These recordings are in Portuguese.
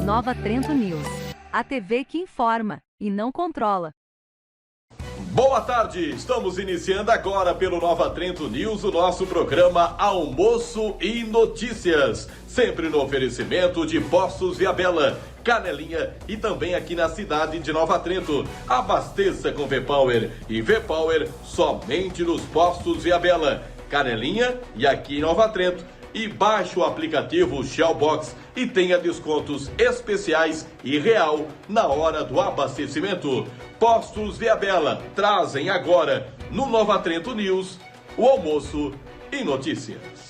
Nova Trento News. A TV que informa e não controla. Boa tarde, estamos iniciando agora pelo Nova Trento News o nosso programa Almoço e Notícias, sempre no oferecimento de Postos Viabella, Canelinha e também aqui na cidade de Nova Trento. Abasteça com V-Power e V-Power somente nos Postos Viabella, Canelinha e aqui em Nova Trento. E baixe o aplicativo Shellbox e tenha descontos especiais e real na hora do abastecimento. Postos Viabella trazem agora no Nova Trento News o almoço e notícias.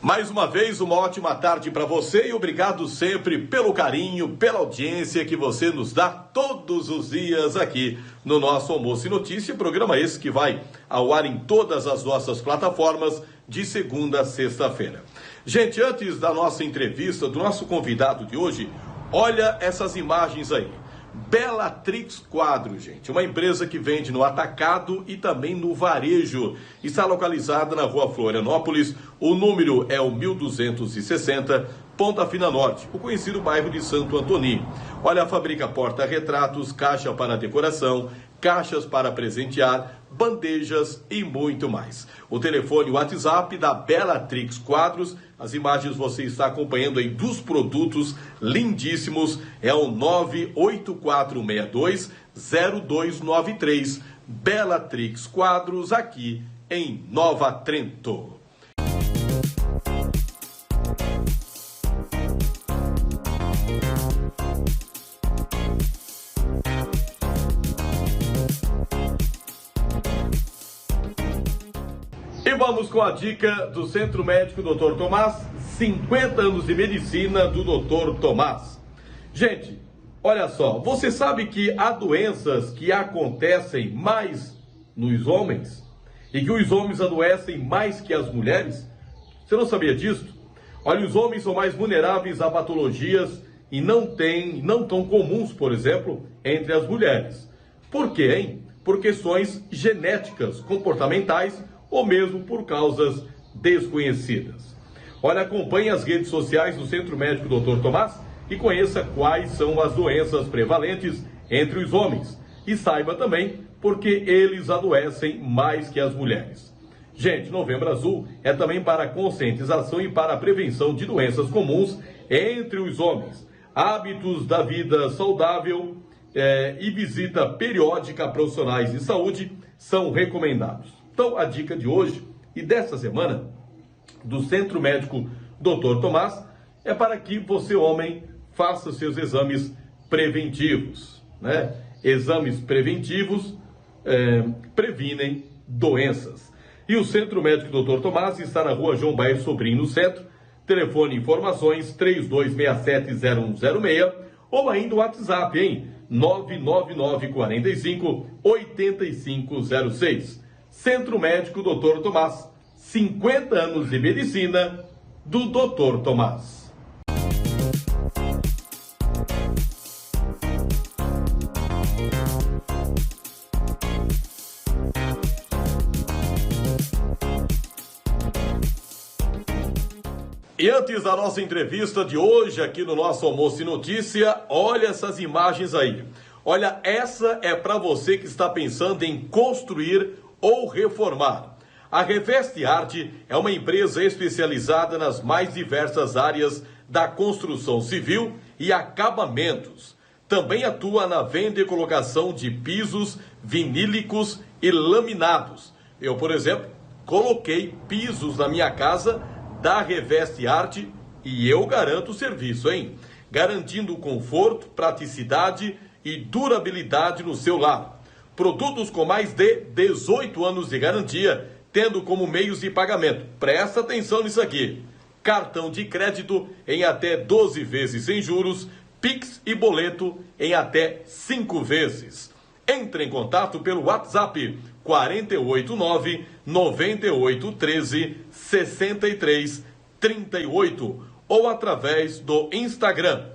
Mais uma vez, uma ótima tarde para você e obrigado sempre pelo carinho, pela audiência que você nos dá todos os dias aqui no nosso Almoço e Notícia, programa esse que vai ao ar em todas as nossas plataformas de segunda a sexta-feira. Gente, antes da nossa entrevista, do nosso convidado de hoje, olha essas imagens aí. Bellatrix Quadros, gente, uma empresa que vende no atacado e também no varejo. Está localizada na Rua Florianópolis, o número é o 1260, Ponta Fina Norte, o conhecido bairro de Santo Antoni. Olha, fabrica porta-retratos, caixa para decoração, caixas para presentear, bandejas e muito mais. O telefone WhatsApp da Bellatrix Quadros, as imagens você está acompanhando aí dos produtos lindíssimos, é o 98462-0293. Bellatrix Quadros aqui em Nova Trento. E vamos com a dica do Centro Médico Dr. Tomás, 50 anos de medicina do Dr. Tomás. Gente, olha só, você sabe que há doenças que acontecem mais nos homens e que os homens adoecem mais que as mulheres? Você não sabia disso? Olha, os homens são mais vulneráveis a patologias e não tão comuns, por exemplo, entre as mulheres. Por quê, hein? Por questões genéticas, comportamentais ou mesmo por causas desconhecidas. Olha, acompanhe as redes sociais do Centro Médico Dr. Tomás e conheça quais são as doenças prevalentes entre os homens. E saiba também porque eles adoecem mais que as mulheres. Gente, Novembro Azul é também para conscientização e para a prevenção de doenças comuns entre os homens. Hábitos da vida saudável e visita periódica a profissionais de saúde são recomendados. Então, a dica de hoje e desta semana do Centro Médico Dr. Tomás é para que você, homem, faça seus exames preventivos, né? Exames preventivos previnem doenças. E o Centro Médico Dr. Tomás está na Rua João Baer Sobrinho, no centro. Telefone e informações 3267-0106 ou ainda o WhatsApp, hein? 99945-8506. Centro Médico Dr. Tomás, 50 anos de medicina do Dr. Tomás. E antes da nossa entrevista de hoje aqui no nosso Almoço e Notícia, olha essas imagens aí. Olha, essa é para você que está pensando em construir ou reformar. A Reveste Arte é uma empresa especializada nas mais diversas áreas da construção civil e acabamentos. Também atua na venda e colocação de pisos vinílicos e laminados. Eu, por exemplo, coloquei pisos na minha casa da Reveste Arte e eu garanto o serviço, hein? Garantindo conforto, praticidade e durabilidade no seu lar. Produtos com mais de 18 anos de garantia, tendo como meios de pagamento. Presta atenção nisso aqui. Cartão de crédito em até 12 vezes sem juros, Pix e boleto em até 5 vezes. Entre em contato pelo WhatsApp 489 9813 6338 ou através do Instagram,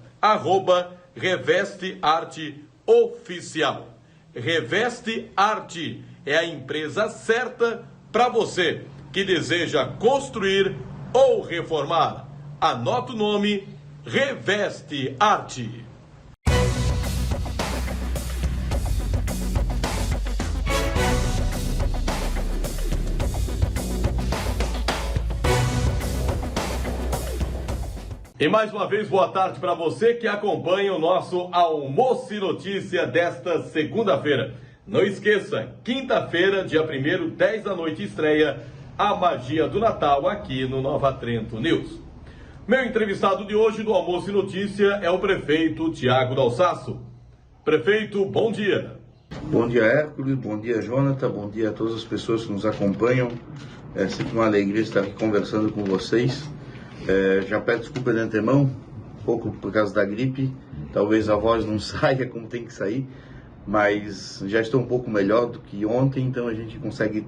@Reveste Arte Oficial. Reveste Arte é a empresa certa para você que deseja construir ou reformar. Anota o nome, Reveste Arte. E mais uma vez, boa tarde para você que acompanha o nosso Almoço e Notícia desta segunda-feira. Não esqueça, quinta-feira, dia 1º, 10 da noite, estreia A Magia do Natal aqui no Nova Trento News. Meu entrevistado de hoje no Almoço e Notícia é o prefeito Tiago Dalsasso. Prefeito, bom dia. Bom dia, Hércules, bom dia, Jonathan, bom dia a todas as pessoas que nos acompanham. É sempre uma alegria estar aqui conversando com vocês. Já peço desculpa de antemão, um pouco por causa da gripe, talvez a voz não saia como tem que sair, mas já estou um pouco melhor do que ontem, então a gente consegue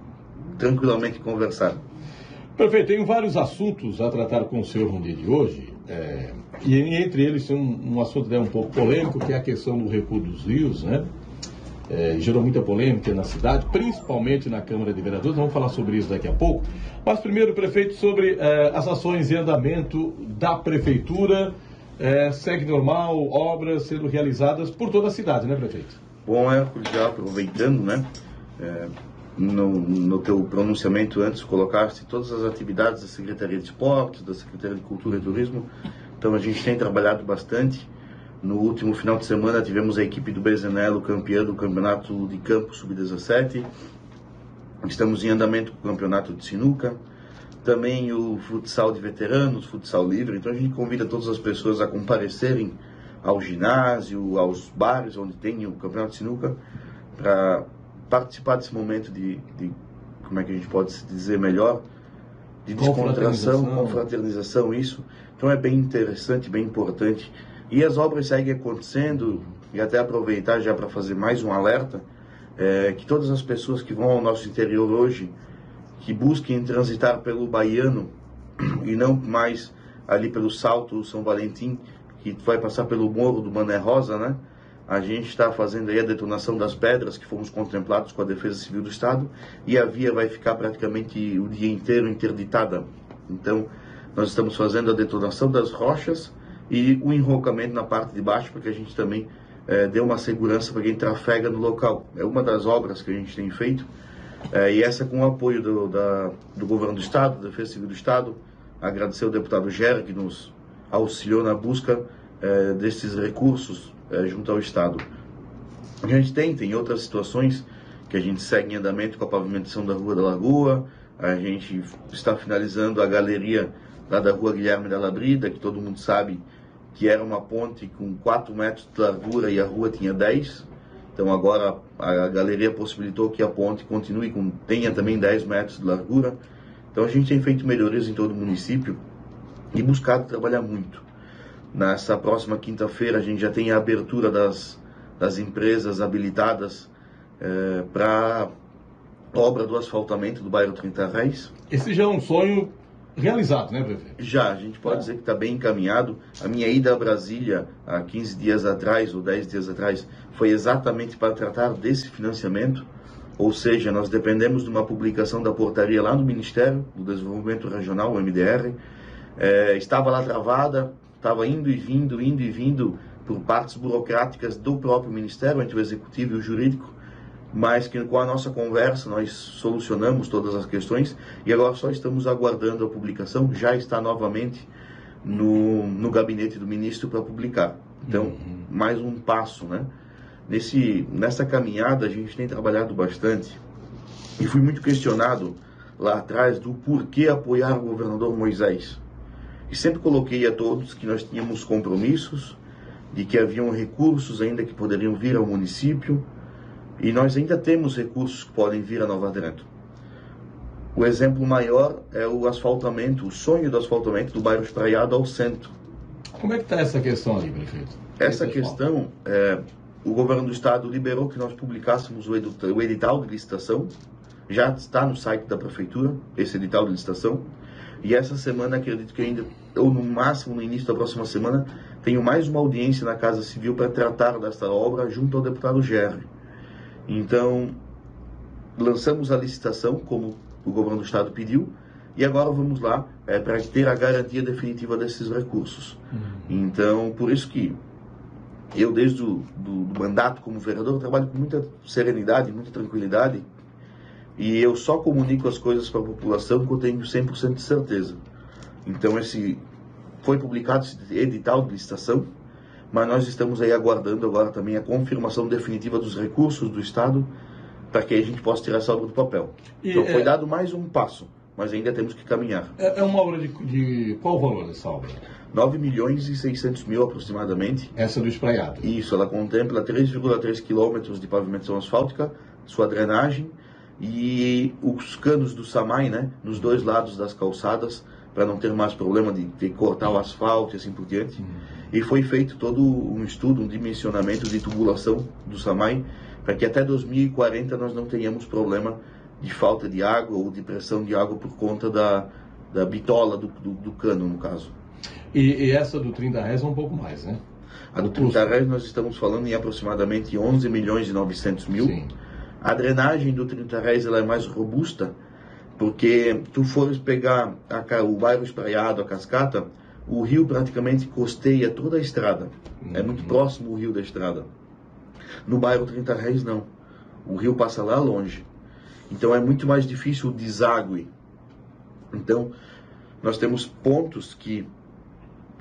tranquilamente conversar. Prefeito, tem vários assuntos a tratar com o senhor no dia de hoje, e entre eles tem um assunto um pouco polêmico, que é a questão do recuo dos rios, né? Gerou muita polêmica na cidade, principalmente na Câmara de Vereadores. Vamos falar sobre isso daqui a pouco. Mas primeiro, prefeito, sobre as ações em andamento da Prefeitura. Segue normal, obras sendo realizadas por toda a cidade, né, prefeito? Bom, Hércules, já aproveitando, né? No teu pronunciamento antes, colocaste todas as atividades da Secretaria de Esportes, da Secretaria de Cultura e Turismo. Então a gente tem trabalhado bastante. No último final de semana tivemos a equipe do Bezenello campeã do campeonato de campo sub-17. Estamos em andamento com o campeonato de sinuca. Também o futsal de veteranos, futsal livre. Então a gente convida todas as pessoas a comparecerem ao ginásio, aos bares onde tem o campeonato de sinuca, para participar desse momento de, como é que a gente pode dizer melhor, de descontração, confraternização, isso. Então é bem interessante, bem importante. E as obras seguem acontecendo, e até aproveitar já para fazer mais um alerta, que todas as pessoas que vão ao nosso interior hoje, que busquem transitar pelo Baiano, e não mais ali pelo Salto São Valentim, que vai passar pelo Morro do Mané Rosa, né? A gente está fazendo aí a detonação das pedras, que fomos contemplados com a Defesa Civil do Estado, e a via vai ficar praticamente o dia inteiro interditada. Então, nós estamos fazendo a detonação das rochas, e o enrocamento na parte de baixo, para que a gente também dê uma segurança para quem trafega no local. É uma das obras que a gente tem feito, e essa com o apoio do Governo do Estado, da Defesa Civil do Estado. Agradecer ao deputado Gera, que nos auxiliou na busca desses recursos junto ao Estado. A gente tem outras situações que a gente segue em andamento com a pavimentação da Rua da Lagoa. A gente está finalizando a galeria lá da Rua Guilherme da Labrida, que todo mundo sabe que era uma ponte com 4 metros de largura e a rua tinha 10. Então agora a galeria possibilitou que a ponte tenha também 10 metros de largura. Então a gente tem feito melhorias em todo o município e buscado trabalhar muito. Nessa próxima quinta-feira a gente já tem a abertura das empresas habilitadas para obra do asfaltamento do bairro 30 Reis. Esse já é um sonho realizado, né, prefeito? Já, a gente pode dizer que está bem encaminhado. A minha ida a Brasília há 15 dias atrás ou 10 dias atrás foi exatamente para tratar desse financiamento, ou seja, nós dependemos de uma publicação da portaria lá no Ministério do Desenvolvimento Regional, o MDR. Estava lá travada, estava indo e vindo por partes burocráticas do próprio Ministério, entre o Executivo e o Jurídico, mas que com a nossa conversa nós solucionamos todas as questões e agora só estamos aguardando a publicação. Já está novamente no gabinete do ministro para publicar. Então, mais um passo, né? Nessa caminhada a gente tem trabalhado bastante e fui muito questionado lá atrás do porquê apoiar o governador Moisés. E sempre coloquei a todos que nós tínhamos compromissos, de que haviam recursos ainda que poderiam vir ao município, e nós ainda temos recursos que podem vir a Nova Trento. O exemplo maior é o asfaltamento, o sonho do asfaltamento do bairro Espraiado ao centro. Como é que está essa questão ali, prefeito? Essa questão, o governo do estado liberou que nós publicássemos o edital de licitação. Já está no site da prefeitura, esse edital de licitação. E essa semana acredito que ainda ou no máximo no início da próxima semana, tenho mais uma audiência na Casa Civil para tratar desta obra junto ao deputado Gerry. Então, lançamos a licitação, como o governo do estado pediu, e agora vamos lá para ter a garantia definitiva desses recursos. Então, por isso que eu, desde o do mandato como vereador, trabalho com muita serenidade, muita tranquilidade, e eu só comunico as coisas para a população que eu tenho 100% de certeza. Então, foi publicado esse edital de licitação, mas nós estamos aí aguardando agora também a confirmação definitiva dos recursos do Estado, para que a gente possa tirar essa obra do papel. Então, foi dado mais um passo, mas ainda temos que caminhar. É uma obra de qual valor essa obra? 9 milhões e 600 mil aproximadamente. Essa do espraiado? Isso, ela contempla 3,3 quilômetros de pavimentação asfáltica, sua drenagem e os canos do SAMAI, né, nos dois lados das calçadas, para não ter mais problema de ter que cortar o asfalto e assim por diante. E foi feito todo um estudo, um dimensionamento de tubulação do SAMAI, para que até 2040 nós não tenhamos problema de falta de água ou de pressão de água por conta da bitola do cano, no caso. E essa do 30 reais é um pouco mais, né? A do 30 reais nós estamos falando em aproximadamente 11 milhões e 900 mil. Sim. A drenagem do 30 reais ela é mais robusta, porque tu fores pegar o bairro Espraiado, a Cascata, o rio praticamente costeia toda a estrada. É muito próximo o rio da estrada. No bairro 30 reais não. O rio passa lá longe. Então é muito mais difícil o deságue. Então nós temos pontos que,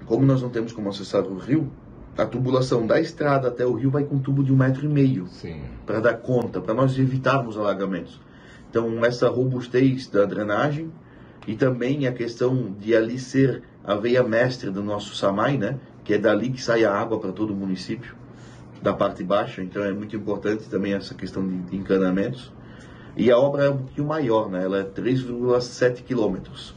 como nós não temos como acessar o rio, a tubulação da estrada até o rio vai com um tubo de 1,5 metro para dar conta, para nós evitarmos alagamentos. Então essa robustez da drenagem e também a questão de ali ser a veia mestre do nosso SAMAI, né, que é dali que sai a água para todo o município, da parte baixa. Então é muito importante também essa questão de encanamentos. E a obra é um pouquinho maior, né? Ela é 3,7 quilômetros.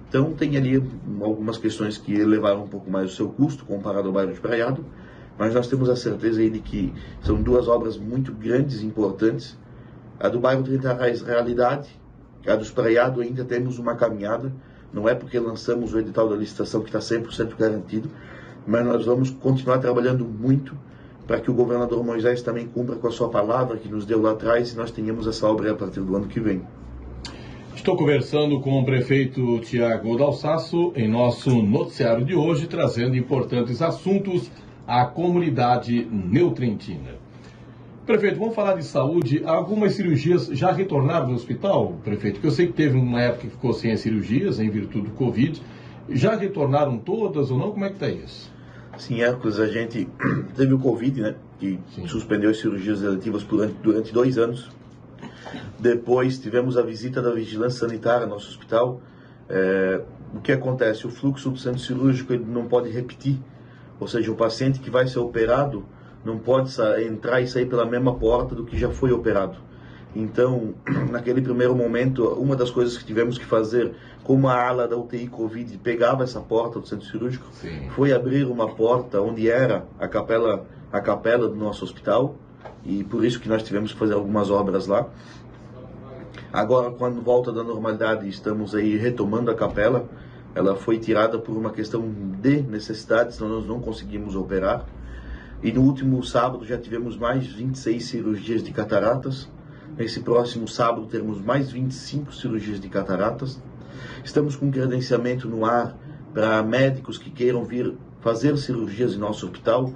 Então tem ali algumas questões que elevaram um pouco mais o seu custo comparado ao bairro de Espraiado, mas nós temos a certeza aí de que são duas obras muito grandes e importantes. A do bairro 30 reais, realidade. A do Espraiado ainda temos uma caminhada. Não é porque lançamos o edital da licitação que está 100% garantido, mas nós vamos continuar trabalhando muito para que o governador Moisés também cumpra com a sua palavra que nos deu lá atrás e nós tenhamos essa obra a partir do ano que vem. Estou conversando com o prefeito Tiago Dalsasso em nosso noticiário de hoje, trazendo importantes assuntos à comunidade neutrentina. Prefeito, vamos falar de saúde. Algumas cirurgias já retornaram no hospital, prefeito? Porque eu sei que teve uma época que ficou sem as cirurgias em virtude do Covid. Já retornaram todas ou não? Como é que está isso? Sim, Hércules, a gente teve o Covid, né, que suspendeu as cirurgias eletivas durante 2 anos. Depois tivemos a visita da vigilância sanitária no nosso hospital. O que acontece? O fluxo do centro cirúrgico ele não pode repetir. Ou seja, o paciente que vai ser operado não pode entrar e sair pela mesma porta do que já foi operado. Então, naquele primeiro momento, uma das coisas que tivemos que fazer, como a ala da UTI Covid pegava essa porta do centro cirúrgico, foi abrir uma porta onde era a capela do nosso hospital, e por isso que nós tivemos que fazer algumas obras lá. Agora, quando volta da normalidade, estamos aí retomando a capela. Ela foi tirada por uma questão de necessidade, senão nós não conseguimos operar. E no último sábado já tivemos mais 26 cirurgias de cataratas. Nesse próximo sábado teremos mais 25 cirurgias de cataratas. Estamos com credenciamento no ar para médicos que queiram vir fazer cirurgias em nosso hospital,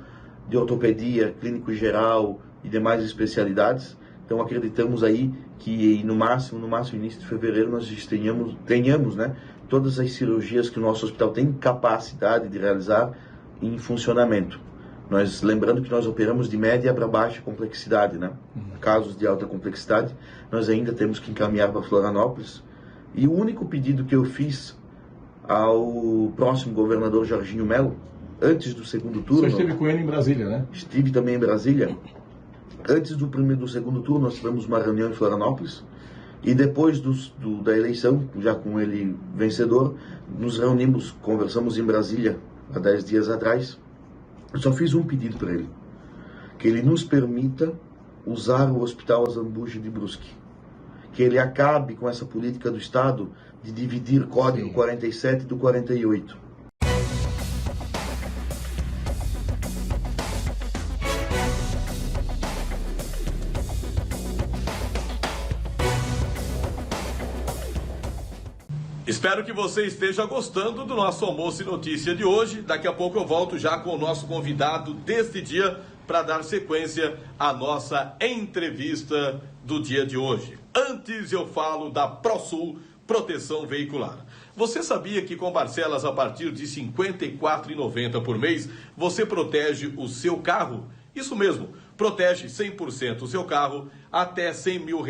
de ortopedia, clínico geral e demais especialidades. Então acreditamos aí que no máximo início de fevereiro nós tenhamos, né, todas as cirurgias que o nosso hospital tem capacidade de realizar em funcionamento. Lembrando que nós operamos de média para baixa complexidade, né? Casos de alta complexidade, nós ainda temos que encaminhar para Florianópolis. E o único pedido que eu fiz ao próximo governador Jorginho Melo, antes do segundo turno... Você esteve com ele em Brasília, né? Estive também em Brasília. Antes do segundo turno, nós tivemos uma reunião em Florianópolis. E depois da eleição, já com ele vencedor, nos reunimos, conversamos em Brasília há 10 dias atrás. Eu só fiz um pedido para ele, que ele nos permita usar o Hospital Azambuja de Brusque, que ele acabe com essa política do Estado de dividir Código 47 do 48. Espero que você esteja gostando do nosso almoço e notícia de hoje. Daqui a pouco eu volto já com o nosso convidado deste dia para dar sequência à nossa entrevista do dia de hoje. Antes eu falo da ProSul Proteção Veicular. Você sabia que com parcelas a partir de R$ 54,90 por mês, você protege o seu carro? Isso mesmo, protege 100% o seu carro até R$ 100 mil,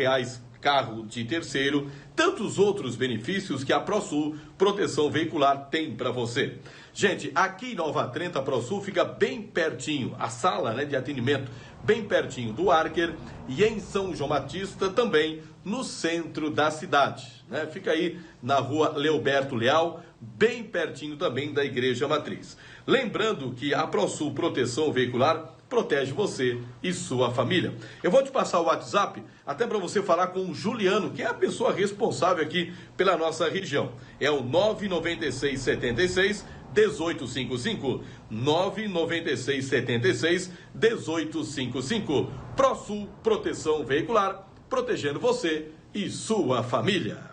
carro de terceiro, tantos outros benefícios que a ProSul Proteção Veicular tem para você. Gente, aqui em Nova Trento, a ProSul fica bem pertinho, a sala de atendimento, bem pertinho do Arker, e em São João Batista também, no centro da cidade. Fica aí na rua Leoberto Leal, bem pertinho também da Igreja Matriz. Lembrando que a ProSul Proteção Veicular protege você e sua família. Eu vou te passar o WhatsApp até para você falar com o Juliano, que é a pessoa responsável aqui pela nossa região. É o 996 76 1855. 996 76 1855. ProSul Proteção Veicular, protegendo você e sua família.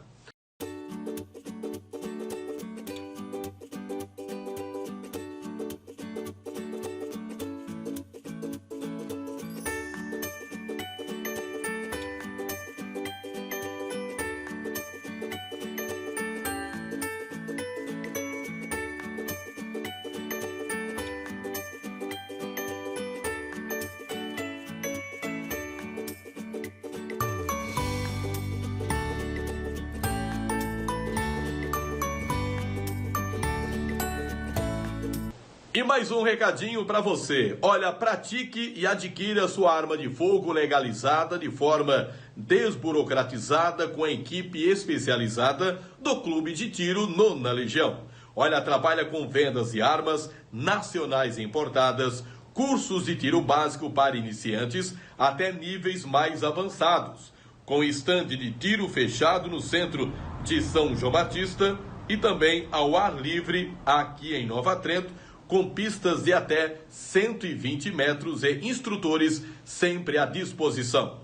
E mais um recadinho para você. Olha, pratique e adquira sua arma de fogo legalizada de forma desburocratizada com a equipe especializada do Clube de Tiro Nona Legião. Olha, trabalha com vendas de armas nacionais e importadas, cursos de tiro básico para iniciantes até níveis mais avançados, com estande de tiro fechado no centro de São João Batista e também ao ar livre aqui em Nova Trento, com pistas de até 120 metros e instrutores sempre à disposição.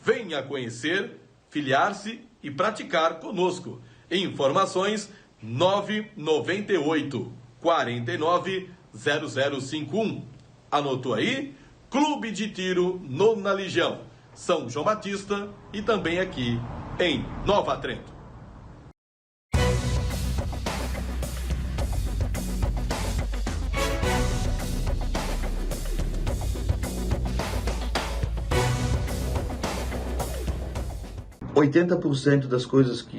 Venha conhecer, filiar-se e praticar conosco. Informações 998 49 0051. Anotou aí? Clube de Tiro Nona Legião, São João Batista e também aqui em Nova Trento.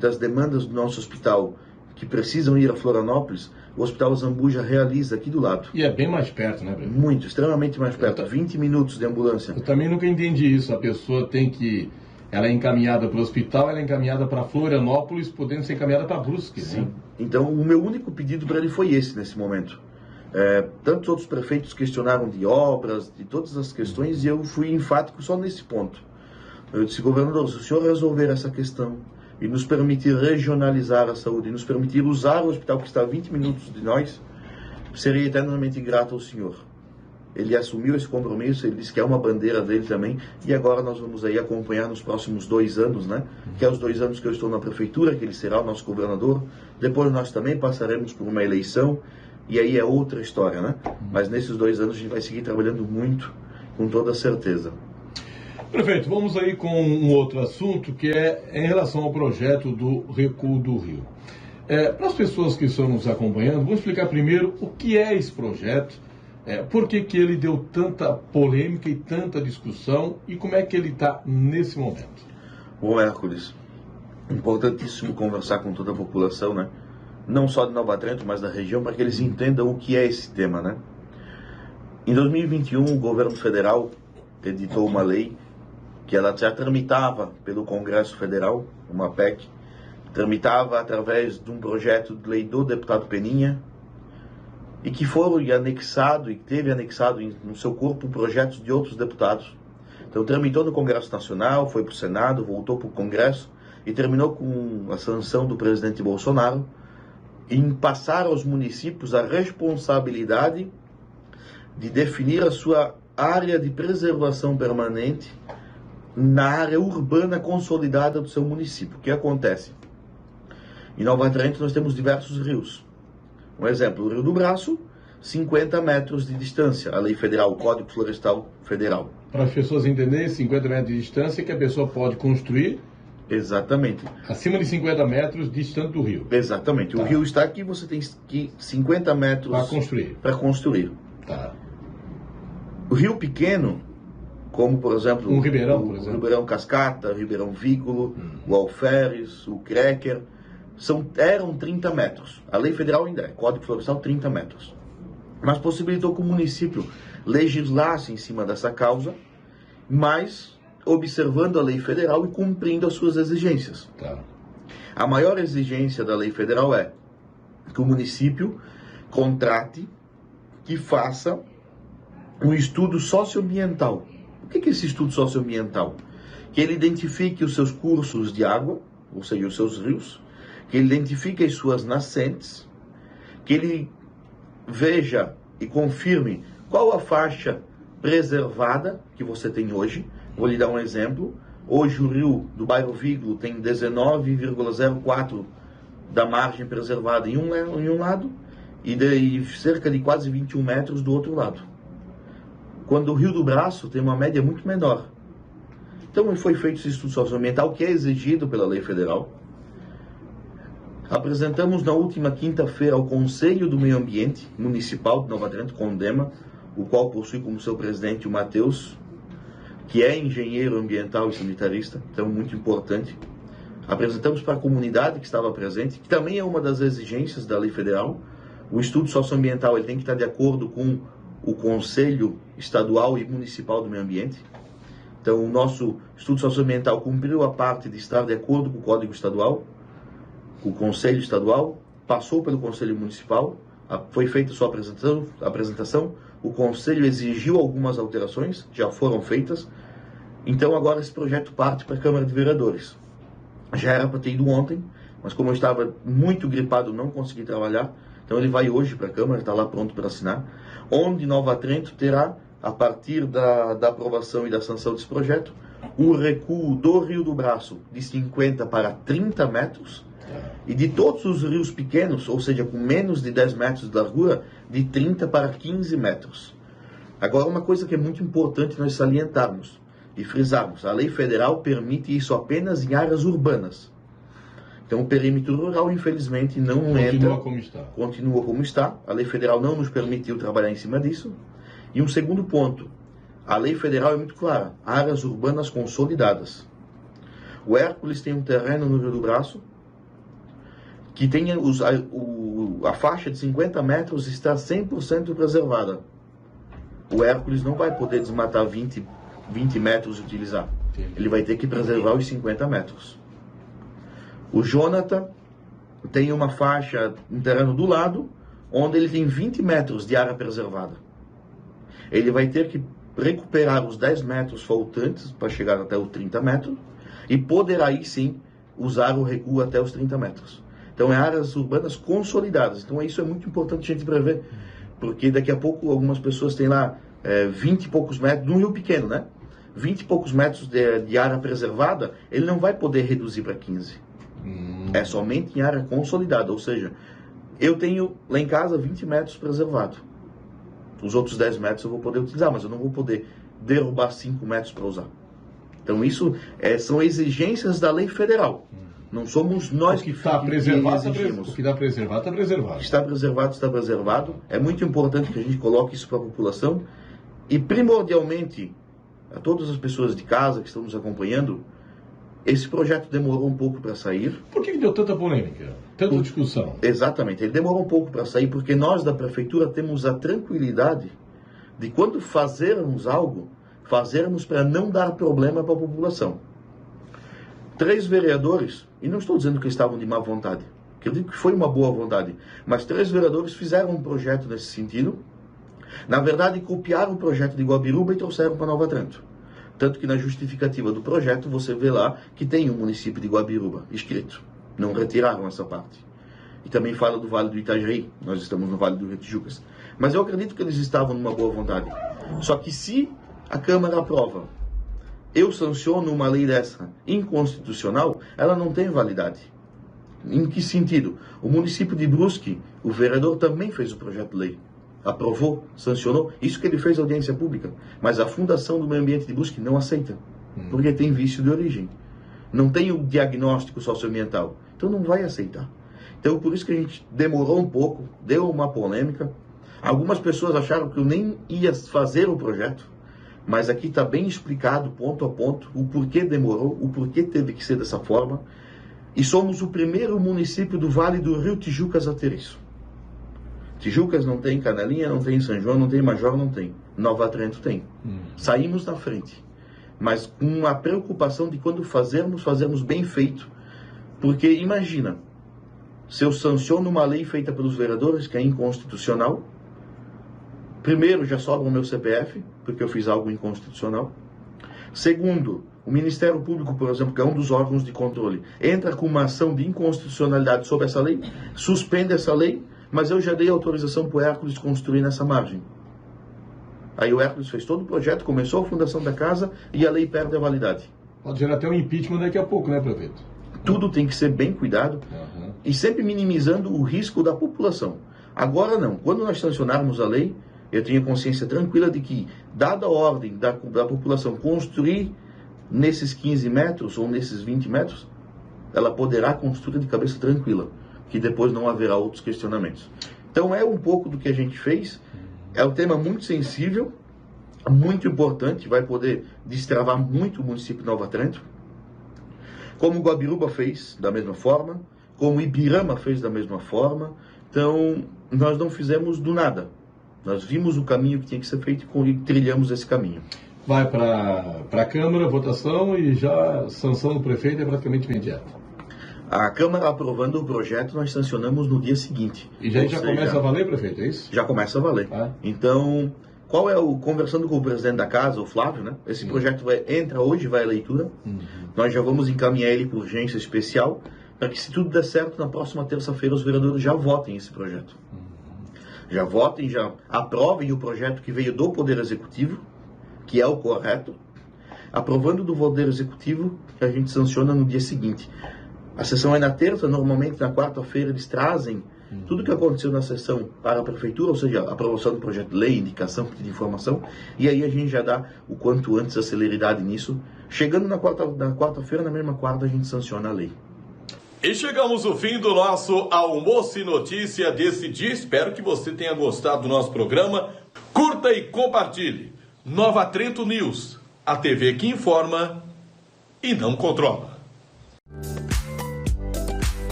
Das demandas do nosso hospital que precisam ir a Florianópolis, o Hospital Zambuja realiza aqui do lado. E é bem mais perto, né, Breno? Muito, extremamente mais perto, 20 minutos de ambulância. Eu também nunca entendi isso, a pessoa tem que... Ela é encaminhada para o hospital, ela é encaminhada para Florianópolis, podendo ser encaminhada para Brusque. Sim, né? Então o meu único pedido para ele foi esse nesse momento. Tantos outros prefeitos questionaram de obras, de todas as questões, e eu fui enfático só nesse ponto. Eu disse, governador, se o senhor resolver essa questão e nos permitir regionalizar a saúde, e nos permitir usar o hospital que está a 20 minutos de nós, serei eternamente grato ao senhor. Ele assumiu esse compromisso, ele disse que é uma bandeira dele também, e agora nós vamos aí acompanhar nos próximos 2 anos, né? Que é os 2 anos que eu estou na prefeitura, que ele será o nosso governador. Depois nós também passaremos por uma eleição, e aí é outra história, né? Mas nesses 2 anos a gente vai seguir trabalhando muito, com toda certeza. Prefeito, vamos aí com um outro assunto que é em relação ao projeto do Recuo do Rio. Para as pessoas que estão nos acompanhando, vamos explicar primeiro o que é esse projeto, por que ele deu tanta polêmica e tanta discussão e como é que ele está nesse momento. Bom, Hércules, importantíssimo conversar com toda a população, né? Não só de Nova Trento, mas da região, para que eles entendam o que é esse tema, né? Em 2021, o governo federal editou uma lei que ela já tramitava pelo Congresso Federal, uma PEC, tramitava através de um projeto de lei do deputado Peninha, e que foi anexado, e teve anexado no seu corpo projetos de outros deputados. Então tramitou no Congresso Nacional, foi para o Senado, voltou para o Congresso, e terminou com a sanção do presidente Bolsonaro, em passar aos municípios a responsabilidade de definir a sua área de preservação permanente na área urbana consolidada do seu município. O que acontece? Em Nova Trento nós temos diversos rios. Um exemplo, o Rio do Braço, 50 metros de distância, a lei federal, o Código Florestal Federal. Para as pessoas entenderem, 50 metros de distância que a pessoa pode construir. Exatamente. Acima de 50 metros distante do rio. Exatamente. Tá. O rio está aqui, você tem que 50 metros para construir. Tá. O rio pequeno, como por exemplo um ribeirão, o Ribeirão Cascata, o Ribeirão Vículo, o Alferes, o Crecker, eram 30 metros. A lei federal ainda é, Código Florestal 30 metros. Mas possibilitou que o município legislasse em cima dessa causa, mas observando a lei federal e cumprindo as suas exigências. Tá. A maior exigência da lei federal é que o município contrate, que faça um estudo socioambiental. O que é esse estudo socioambiental? Que ele identifique os seus cursos de água, ou seja, os seus rios, que ele identifique as suas nascentes, que ele veja e confirme qual a faixa preservada que você tem hoje. Vou lhe dar um exemplo. Hoje o rio do bairro Vículo tem 19,04 da margem preservada em um lado e cerca de quase 21 metros do outro lado. Quando o Rio do Braço tem uma média muito menor. Então foi feito esse estudo socioambiental que é exigido pela lei federal. Apresentamos na última quinta-feira ao Conselho do Meio Ambiente Municipal de Nova Trento, CONDEMA, o qual possui como seu presidente o Matheus, que é engenheiro ambiental e sanitarista, então muito importante. Apresentamos para a comunidade que estava presente, que também é uma das exigências da lei federal. O estudo socioambiental ele tem que estar de acordo com o Conselho Estadual e Municipal do Meio Ambiente. Então o nosso estudo socioambiental cumpriu a parte de estar de acordo com o Código Estadual, o Conselho Estadual, passou pelo Conselho Municipal, foi feita a sua apresentação, o Conselho exigiu algumas alterações, já foram feitas, então agora esse projeto parte para a Câmara de Vereadores. Já era para ter ido ontem, mas como eu estava muito gripado, não consegui trabalhar, então ele vai hoje para a Câmara, está lá pronto para assinar, onde Nova Trento terá, a partir da aprovação e da sanção desse projeto, o recuo do Rio do Braço de 50 para 30 metros, e de todos os rios pequenos, ou seja, com menos de 10 metros de largura, de 30 para 15 metros. Agora, uma coisa que é muito importante nós salientarmos e frisarmos, a lei federal permite isso apenas em áreas urbanas. Então, o perímetro rural, infelizmente, não entra. Continua como está. A lei federal não nos permitiu trabalhar em cima disso. E um segundo ponto, a lei federal é muito clara, áreas urbanas consolidadas. O Hércules tem um terreno no Rio do Braço, que tem a faixa de 50 metros está 100% preservada. O Hércules não vai poder desmatar 20 metros e utilizar. Ele vai ter que preservar os 50 metros. O Jonathan tem uma faixa, um terreno do lado, onde ele tem 20 metros de área preservada. Ele vai ter que recuperar os 10 metros faltantes para chegar até os 30 metros e poderá aí sim usar o recuo até os 30 metros. Então, é áreas urbanas consolidadas. Então, isso é muito importante a gente prever, porque daqui a pouco algumas pessoas têm lá 20 e poucos metros, num rio pequeno, né? 20 e poucos metros de área preservada, ele não vai poder reduzir para 15. É somente em área consolidada, ou seja, eu tenho lá em casa 20 metros preservado. Os outros 10 metros eu vou poder utilizar, mas eu não vou poder derrubar 5 metros para usar. Então, isso são exigências da lei federal. Não somos nós que está preservado, exigimos. O que está preservado, está preservado. Está preservado, está preservado. É muito importante que a gente coloque isso para a população. E, primordialmente, a todas as pessoas de casa que estão nos acompanhando, esse projeto demorou um pouco para sair. Por que deu tanta polêmica, tanta discussão? Exatamente. Ele demorou um pouco para sair porque nós, da Prefeitura, temos a tranquilidade de, quando fazermos algo, fazermos para não dar problema para a população. 3 vereadores, e não estou dizendo que estavam de má vontade, acredito que foi uma boa vontade, mas 3 vereadores fizeram um projeto nesse sentido. Na verdade, copiaram o projeto de Guabiruba e trouxeram para Nova Trento. Tanto que na justificativa do projeto você vê lá que tem o município de Guabiruba escrito. Não retiraram essa parte. E também fala do Vale do Itajaí, nós estamos no Vale do Rio Tijucas. Mas eu acredito que eles estavam numa boa vontade. Só que se a Câmara aprova, eu sanciono uma lei dessa inconstitucional, ela não tem validade. Em que sentido? O município de Brusque, o vereador também fez o projeto de lei. Aprovou, sancionou. Isso que ele fez audiência pública. Mas a Fundação do Meio Ambiente de Brusque não aceita. Porque tem vício de origem. Não tem o diagnóstico socioambiental. Então não vai aceitar. Então por isso que a gente demorou um pouco, deu uma polêmica. Algumas pessoas acharam que eu nem ia fazer o projeto. Mas aqui está bem explicado, ponto a ponto, o porquê demorou, o porquê teve que ser dessa forma. E somos o primeiro município do Vale do Rio Tijucas a ter isso. Tijucas não tem, Canelinha não tem, São João não tem, Major não tem. Nova Trento tem. Saímos na frente. Mas com a preocupação de quando fazermos bem feito. Porque imagina, se eu sanciono uma lei feita pelos vereadores, que é inconstitucional, primeiro já sobra o meu CPF, porque eu fiz algo inconstitucional. Segundo, o Ministério Público, por exemplo, que é um dos órgãos de controle, entra com uma ação de inconstitucionalidade sobre essa lei, suspende essa lei, mas eu já dei autorização para o Hércules construir nessa margem. Aí o Hércules fez todo o projeto, começou a fundação da casa e a lei perde a validade. Pode gerar até um impeachment daqui a pouco, né, prefeito? Tudo tem que ser bem cuidado e sempre minimizando o risco da população. Agora não, quando nós sancionarmos a lei, eu tenho consciência tranquila de que, dada a ordem da população construir nesses 15 metros ou nesses 20 metros, ela poderá construir de cabeça tranquila, que depois não haverá outros questionamentos. Então é um pouco do que a gente fez, é um tema muito sensível, muito importante, vai poder destravar muito o município de Nova Trento, como o Guabiruba fez da mesma forma, como o Ibirama fez da mesma forma. Então nós não fizemos do nada, nós vimos o caminho que tinha que ser feito e trilhamos esse caminho. Vai para a Câmara, votação e já a sanção do prefeito é praticamente imediata. A Câmara aprovando o projeto, nós sancionamos no dia seguinte. E já começa a valer, prefeito, é isso? Já começa a valer. Então, qual é conversando com o presidente da casa, o Flávio, né? Esse projeto entra hoje, vai à leitura. Nós já vamos encaminhar ele por urgência especial, para que, se tudo der certo, na próxima terça-feira os vereadores já votem esse projeto. Já votem, já aprovem o projeto que veio do Poder Executivo, que é o correto. Aprovando do Poder Executivo, a gente sanciona no dia seguinte. A sessão é na terça, normalmente na quarta-feira eles trazem tudo o que aconteceu na sessão para a Prefeitura, ou seja, a aprovação do projeto de lei, indicação, pedido de informação, e aí a gente já dá o quanto antes a celeridade nisso. Chegando na quarta-feira, na mesma quarta, a gente sanciona a lei. E chegamos ao fim do nosso Almoço e Notícia desse dia. Espero que você tenha gostado do nosso programa. Curta e compartilhe. Nova Trento News, a TV que informa e não controla.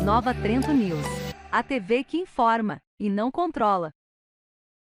Nova Trento News, a TV que informa e não controla.